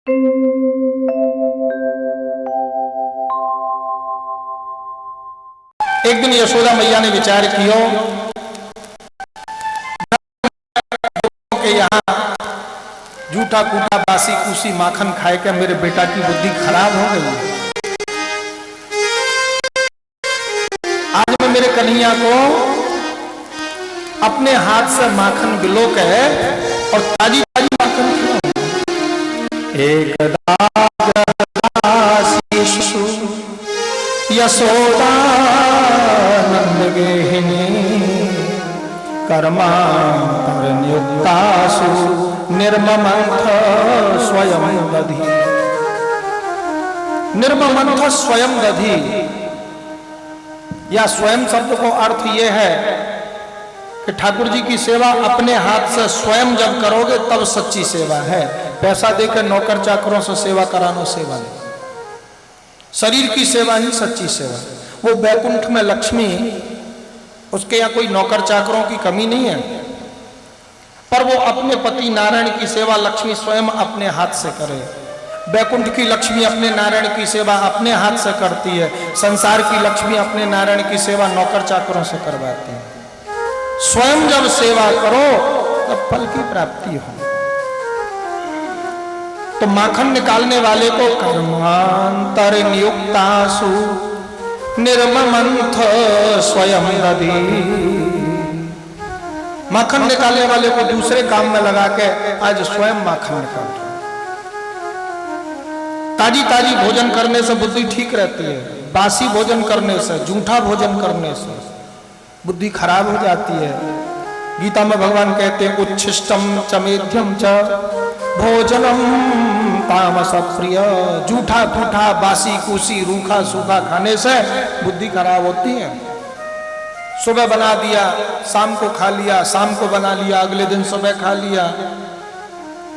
एक दिन यशोदा मैया ने विचार किया कि यहाँ जूठा कूटा बासी कुसी माखन खाए के मेरे बेटा की बुद्धि खराब हो गई। आज मैं मेरे कन्हैया को अपने हाथ से माखन बिलो के और ताजी ताजी माखन खिलाऊं। एकदा यशोदा नंद गेहिनी कर्मांतर नियुक्तासु निर्ममंथ स्वयं दधी। निर्ममंथ स्वयं दधी या स्वयं शब्द को अर्थ यह है कि ठाकुर जी की सेवा अपने हाथ से स्वयं जब करोगे तब सच्ची सेवा है। पैसा देकर नौकर चाकरों से सेवा कराना सेवा नहीं, शरीर की सेवा ही सच्ची सेवा। वो बैकुंठ में लक्ष्मी, उसके यहाँ कोई नौकर चाकरों की कमी नहीं है, पर वो अपने पति नारायण की सेवा लक्ष्मी स्वयं अपने हाथ से करे। बैकुंठ की लक्ष्मी अपने नारायण की सेवा अपने हाथ से करती है, संसार की लक्ष्मी अपने नारायण की सेवा नौकर चाकरों से करवाती है। स्वयं जब सेवा करो तब फल की प्राप्ति हो। तो माखन निकालने वाले को कर्मांतर नियुक्तासु निर्ममंथ स्वयं दधी। माखन निकालने वाले को दूसरे काम में लगा के आज स्वयं माखन निकाल। ताजी ताजी भोजन करने से बुद्धि ठीक रहती है, बासी भोजन करने से, जूठा भोजन करने से बुद्धि खराब हो जाती है। गीता में भगवान कहते हैं उच्छिष्टम च मेध्यम च भोजनम तामस प्रिय। जूठा फूठा बासी कुसी रूखा सूखा खाने से बुद्धि खराब होती है। सुबह बना दिया, शाम को खा लिया, शाम को बना लिया, अगले दिन सुबह खा लिया,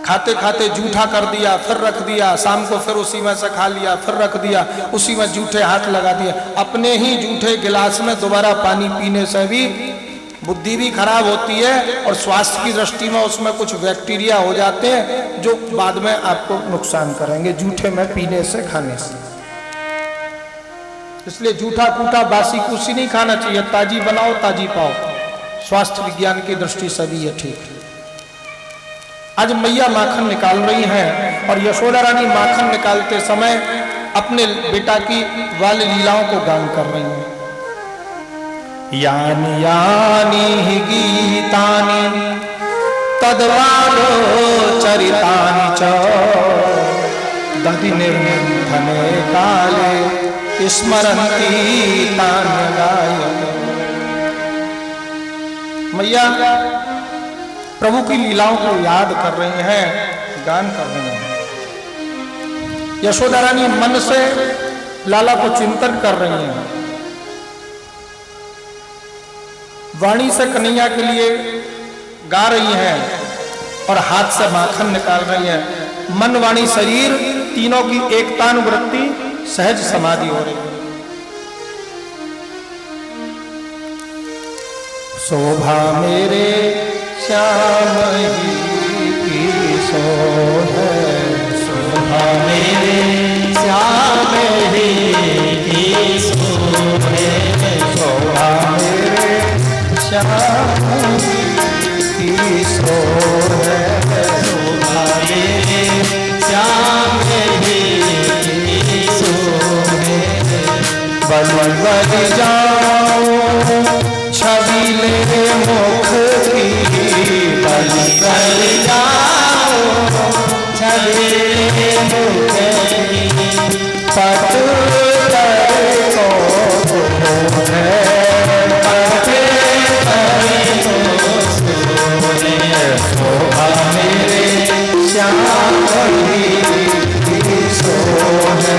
खाते खाते जूठा कर दिया, फिर रख दिया, शाम को फिर उसी में से खा लिया, फिर रख दिया, उसी में जूठे हाथ लगा दिया। अपने ही जूठे गिलास में दोबारा पानी पीने से भी बुद्धि भी खराब होती है और स्वास्थ्य की दृष्टि में उसमें कुछ बैक्टीरिया हो जाते हैं जो बाद में आपको नुकसान करेंगे जूठे में पीने से, खाने से। इसलिए जूठा कूटा बासी कुसी नहीं खाना चाहिए, ताजी बनाओ ताजी पाओ। स्वास्थ्य विज्ञान की दृष्टि से भी ये ठीक है। आज मैया माखन निकाल रही हैं और यशोदा रानी माखन निकालते समय अपने बेटा की वाली लीलाओं को गान कर रही हैं। यानी यानी ही गीतानि तद्वालो चरितानि च दधि निर्मन्थने काले स्मरन्ति तान्यगाय। मैया प्रभु की लीलाओं को याद कर रही हैं, गान कर रही हैं। यशोदा रानी मन से लाला को चिंतन कर रही हैं, वाणी से कन्हैया के लिए गा रही हैं और हाथ से माखन निकाल रही हैं। मन वाणी शरीर तीनों की एकतानुवृत्ति सहज समाधि हो रही है। शोभा मेरे श्याम ही की है, शोभा मेरे श्याम ही की है, शोभा मेरे श्याम की है, शोभा मेरे श्याम ही की है। बल बल जाओ छबीले मुख की, बल बल जाओ छबीले मुख की, पट कर को है, पट कर को है, शोभा मेरे श्याम की सो है,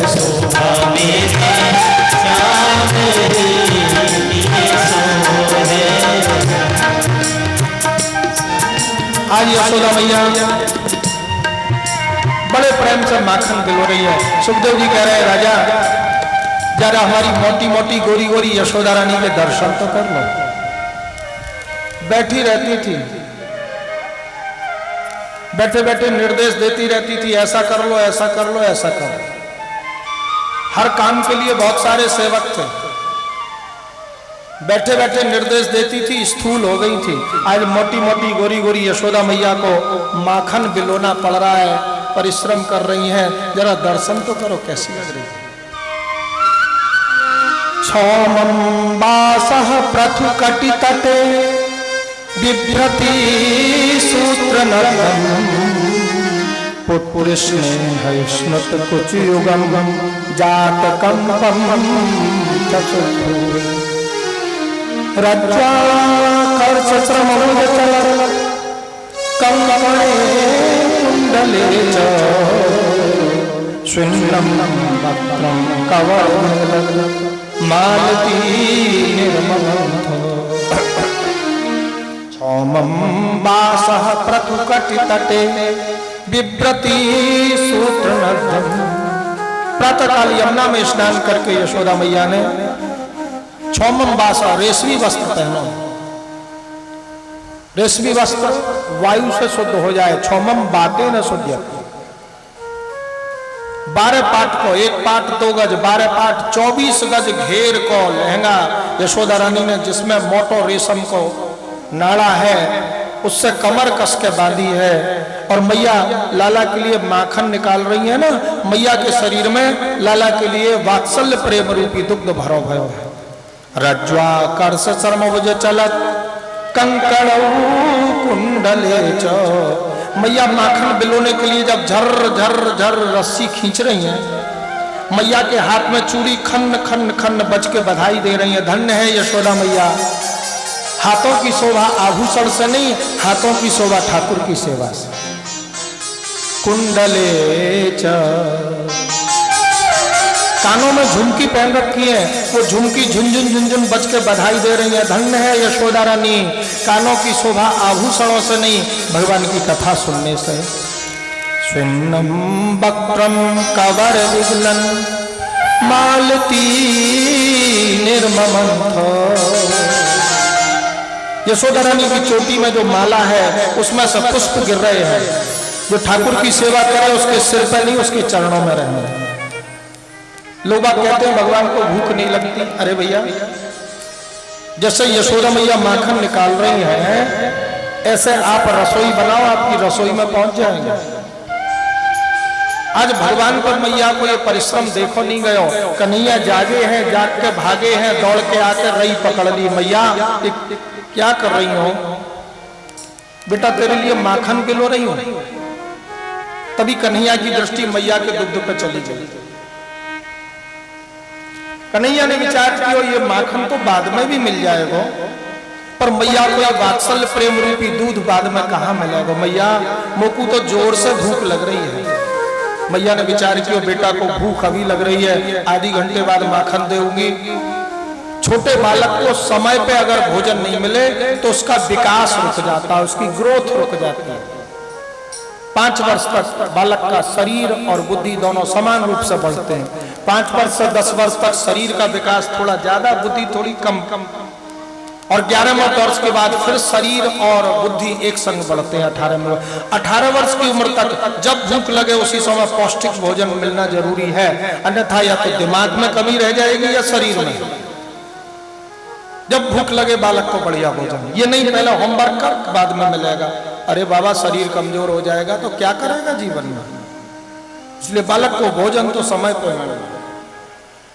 शोभा मेरे श्याम की आज यशोदा मैया बड़े प्रेम से माखन दिलो रही है। सुखदेव जी कह रहे हैं राजा जरा हमारी मोटी मोटी गोरी गोरी यशोदा रानी के दर्शन तो कर लो। बैठी रहती थी, बैठे बैठे निर्देश देती रहती थी, ऐसा कर लो, ऐसा कर लो, ऐसा कर लो। हर काम के लिए बहुत सारे सेवक थे, बैठे बैठे निर्देश देती थी, स्थूल हो गई थी। आज मोटी मोटी गोरी गोरी यशोदा मैया को माखन बिलोना पड़ रहा है, परिश्रम कर रही हैं। जरा दर्शन तो करो कैसी लग रही है। क्षौमं वासः पृथुकटि तटे बिभ्रति सूत्र पुष्णेहयुष्णुत कुचयुगम जातकंपम रज्ज्वाकर्षश्रमोदचल कंकणे कुंडले च शून्यं वक्त्रं कवलं मालती निर्मलम् क्षौमं वासः पृथुकटि तटे बिभ्रति सूत्रनद्धम्। प्रातःकाल यमुना में स्नान करके यशोदा मैया ने क्षौमं वासः रेशमी वस्त्र पहनो। रेशमी वस्त्र वायु से शुद्ध हो जाए। क्षौमं बातें न शुद्ध। 12 पाट को, एक पाट 2 गज, 12 पाट 24 गज घेर को लहंगा यशोदा रानी ने, जिसमें मोटो रेशम को नाड़ा है, उससे कमर कस के बांधी है। और मैया लाला के लिए माखन निकाल रही है ना, मैया के शरीर में लाला के लिए वात्सल्य प्रेम रूपी दुग्ध भरो भयो है। रज्ज्वा कर्ष चर्मभुज चलत कंकण कुंडले च। मैया माखन बिलोने के लिए जब झर झर झर रस्सी खींच रही हैं, मैया के हाथ में चूड़ी खन्न खन्न खन्न बज के बधाई दे रही है। धन्य है यशोदा मैया। हाथों की शोभा आभूषण से नहीं, हाथों की शोभा ठाकुर की सेवा से। कुंडले च, कानों में झुमकी पहन रखी है, वो झुमकी झुनझुन झुनझुन बज के बधाई दे रही है। धन्य है यशोदा रानी। कानों की शोभा आभूषणों से नहीं, भगवान की कथा सुनने से। स्विन्नम वक्त्रम कवर विगलन मालती निर्ममंथ। यशोदा रानी की चोटी में जो माला है उसमें से पुष्प गिर रहे हैं। जो ठाकुर की सेवा करे उसके सिर पर नहीं, उसके चरणों में रहने। लोग बात कहते हैं भगवान को भूख नहीं लगती। अरे भैया, जैसे यशोदा मैया माखन निकाल रही हैं, ऐसे आप रसोई बनाओ, आपकी रसोई में पहुंच जाएंगे। आज भगवान पर मैया को ये परिश्रम देखो नहीं गयो। कन्हैया जागे हैं, जाग के भागे हैं, दौड़ के आकर रही पकड़ ली। मैया क्या कर रही हो बेटा? तेरे लिए माखन पिलो रही हूं। तभी कन्हैया की दृष्टि मैया के दुग्ध पर चली गई। कन्हैया ने विचार किया ये माखन तो बाद में भी मिल जाएगा, पर मैया को यह वात्सल्य प्रेम रूपी दूध बाद में कहां मिलेगा? मैया मोकू तो जोर से भूख लग रही है। मैया ने विचार किया बेटा को भूख अभी लग रही है, आधी घंटे बाद माखन दूंगी। छोटे बालक को समय पे अगर भोजन नहीं मिले तो उसका विकास रुक जाता है, उसकी ग्रोथ रुक जाती है। 5 वर्ष तक बालक का शरीर और बुद्धि दोनों समान रूप से बढ़ते हैं। 5 वर्ष से 10 वर्ष तक शरीर का विकास थोड़ा ज्यादा, बुद्धि थोड़ी कम। और 11वें वर्ष के बाद फिर शरीर और बुद्धि एक संग बढ़ते हैं। 18 वर्ष की उम्र तक जब भूख लगे उसी समय पौष्टिक भोजन मिलना जरूरी है, अन्यथा या तो दिमाग में कमी रह जाएगी या शरीर में। जब भूख लगे बालक को बढ़िया भोजन, ये नहीं पहले होमवर्क कर बाद में मिलेगा। अरे बाबा, शरीर कमजोर हो जाएगा तो क्या करेगा जीवन में? इसलिए बालक को भोजन तो समय पर मिलेगा।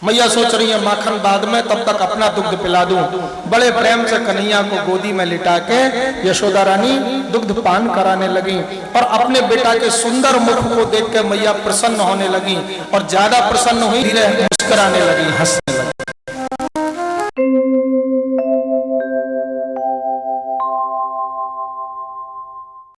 मैया सोच रही है माखन बाद में, तब तक अपना दुग्ध पिला दूं। बड़े प्रेम से कन्हैया को गोदी में लिटा के यशोदा रानी दुग्ध पान कराने लगी। और अपने बेटा के सुंदर मुख को देख के मैया प्रसन्न होने लगी, और ज्यादा प्रसन्न हुई, धीरे मुस्कुराने लगी, हंस